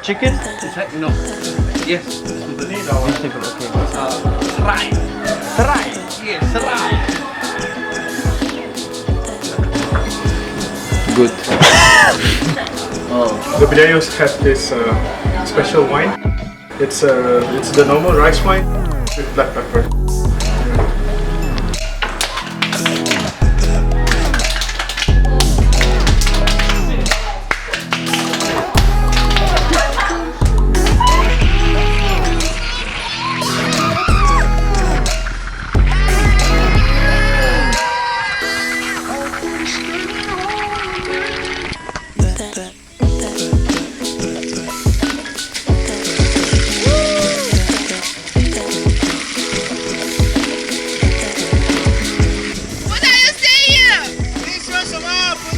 chicken? No. Yes. Vegetable, okay. Serai. Serai. Yes, serai. Good. The Bideos have this special wine. It's the normal rice wine with black pepper.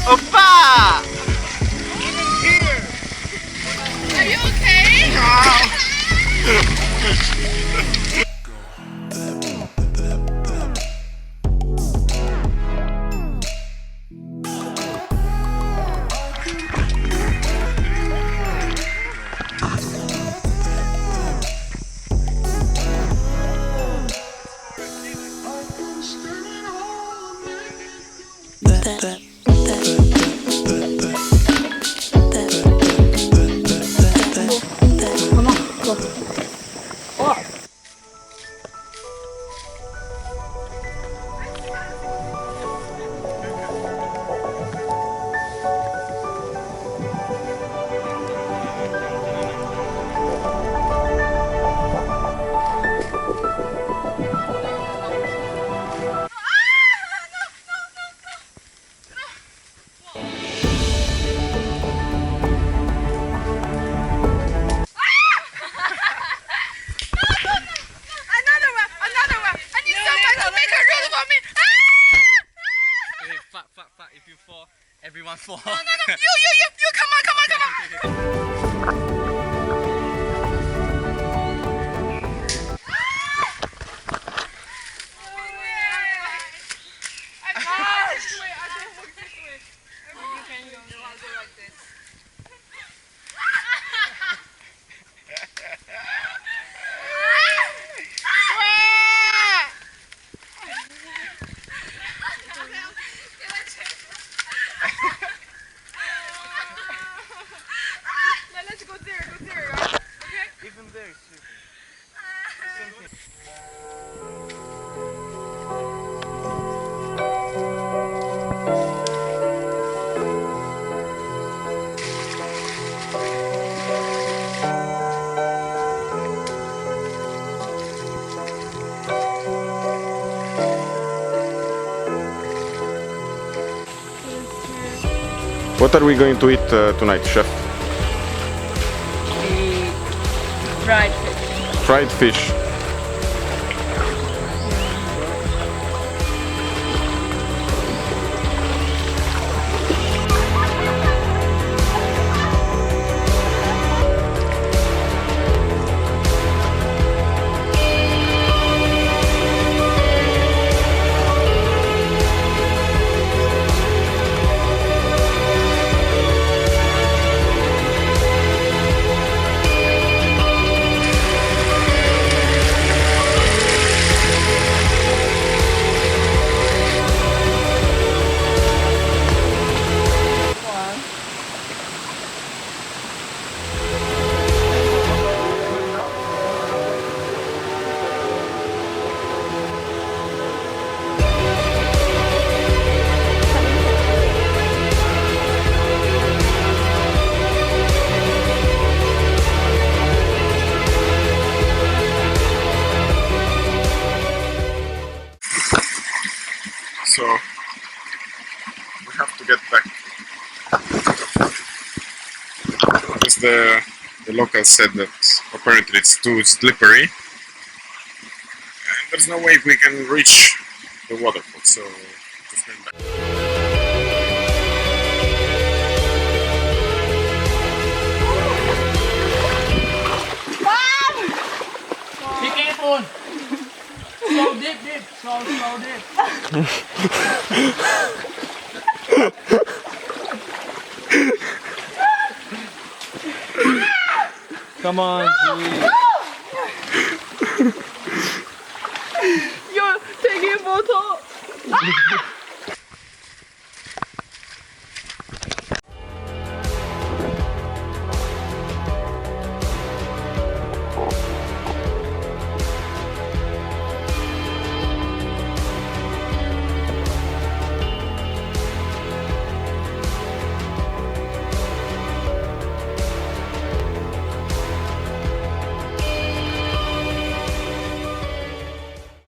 Oppa! Are you okay? Another one. I need someone to make a rule for me. Hey, fuck. If you fall, everyone fall. No. You, come on. Let's go there, right? Okay? Even there, What are we going to eat tonight, chef? Fried fish. Fried fish. So we have to get back because the locals said that apparently it's too slippery and there's no way we can reach the waterfall, so just going back. Be careful. Slow dip. Slow dip. Come on, G.